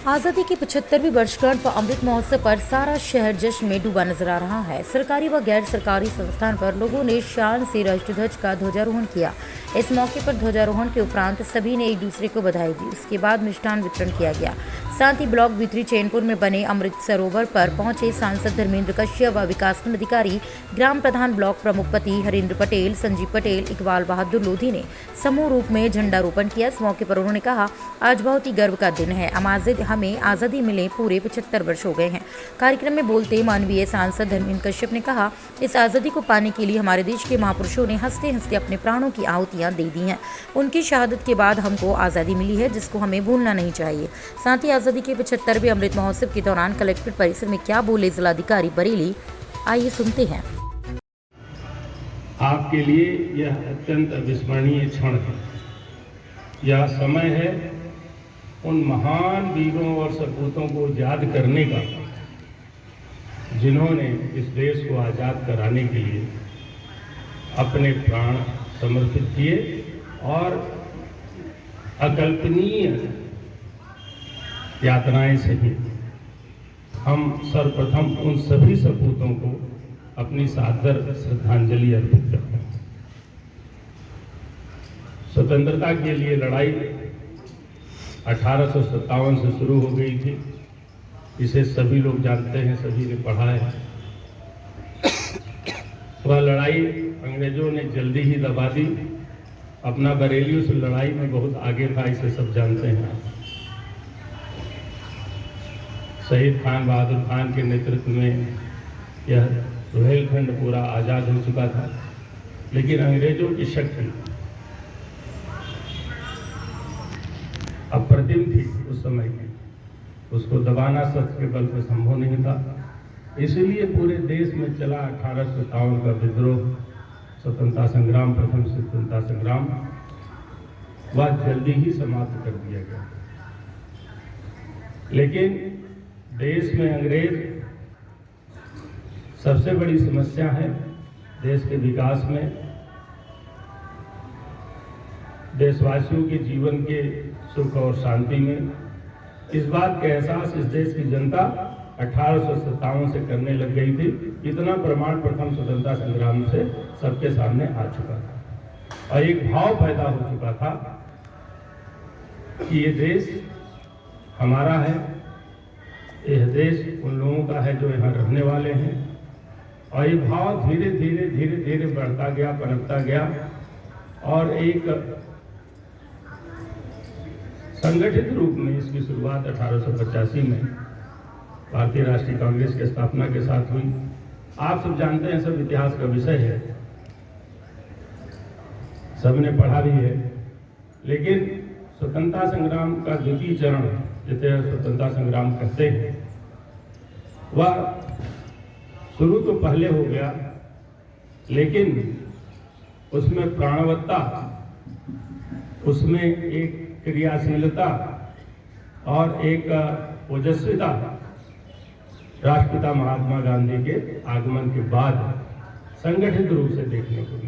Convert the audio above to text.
आज़ादी की 75वीं वर्षगांठ व अमृत महोत्सव पर सारा शहर जश्न में डूबा नजर आ रहा है। सरकारी व गैर सरकारी संस्थान पर लोगों ने शान से राष्ट्रध्वज का ध्वजारोहण किया। इस मौके पर ध्वजारोहण के उपरांत सभी ने एक दूसरे को बधाई दी। उसके बाद मिष्ठान वितरण किया गया। साथ ही ब्लॉक भित्री चैनपुर में बने अमृत सरोवर पर पहुंचे सांसद धर्मेंद्र कश्यप व विकासखंड अधिकारी, ग्राम प्रधान, ब्लॉक प्रमुखपति हरेंद्र पटेल, संजीव पटेल, इकबाल बहादुर लोधी ने समूह रूप में झंडारोपण किया। इस मौके पर उन्होंने कहा, आज बहुत ही गर्व का दिन है। हमें आज़ादी मिले पूरे 75 वर्ष हो गए हैं। कार्यक्रम में बोलते माननीय सांसद धर्मेंद्र कश्यप ने कहा, इस आज़ादी को पाने के लिए हमारे देश के महापुरुषों ने हंसते हंसते अपने प्राणों की आहुतियां दे दी हैं। उनकी शहादत के बाद हमको आज़ादी मिली है, जिसको हमें भूलना नहीं चाहिए। साथ ही आज़ादी के 75वें अमृत महोत्सव के दौरान कलेक्ट्रेट परिसर में क्या बोले जिलाधिकारी बरेली, आइए सुनते हैं। आपके लिए यह अत्यंत अविस्मरणीय क्षण है। यह समय है उन महान वीरों और सपूतों को याद करने का, जिन्होंने इस देश को आज़ाद कराने के लिए अपने प्राण समर्पित किए और अकल्पनीय यातनाएं सही। हम सर्वप्रथम उन सभी सपूतों को अपनी सादर श्रद्धांजलि अर्पित करते हैं। स्वतंत्रता के लिए लड़ाई 1857 से शुरू हो गई थी। इसे सभी लोग जानते हैं, सभी ने पढ़ा है। वह लड़ाई अंग्रेजों ने जल्दी ही दबा दी। अपना बरेली उस लड़ाई में बहुत आगे था, इसे सब जानते हैं। शहीद खान बहादुर खान के नेतृत्व में यह रुहेलखंड पूरा आज़ाद हो चुका था, लेकिन अंग्रेजों की शक्ति अप्रतिम थी उस समय की। उसको दबाना सत्य के बल पर संभव नहीं था। इसीलिए पूरे देश में चला 1857 का विद्रोह, स्वतंत्रता संग्राम, प्रथम स्वतंत्रता संग्राम, वह जल्दी ही समाप्त कर दिया गया। लेकिन देश में अंग्रेज सबसे बड़ी समस्या है। देश के विकास में, देशवासियों के जीवन के सुख और शांति में, इस बात का एहसास इस देश की जनता 1857 से करने लग गई थी। इतना प्रमाण प्रथम स्वतंत्रता संग्राम से सबके सामने आ चुका था और एक भाव पैदा हो चुका था कि ये देश हमारा है, यह देश उन लोगों का है जो यहाँ रहने वाले हैं। और ये भाव धीरे धीरे धीरे धीरे बढ़ता गया, पनपता गया और एक संगठित रूप में इसकी शुरुआत 1885 में भारतीय राष्ट्रीय कांग्रेस की स्थापना के साथ हुई। आप सब जानते हैं, सब इतिहास का विषय है, सबने पढ़ा भी है। लेकिन स्वतंत्रता संग्राम का द्वितीय चरण, जिसे स्वतंत्रता संग्राम कहते हैं, वह शुरू तो पहले हो गया, लेकिन उसमें प्राणवत्ता, उसमें एक क्रियाशीलता और एक ओजस्विता राष्ट्रपिता महात्मा गांधी के आगमन के बाद संगठित रूप से देखने को मिली।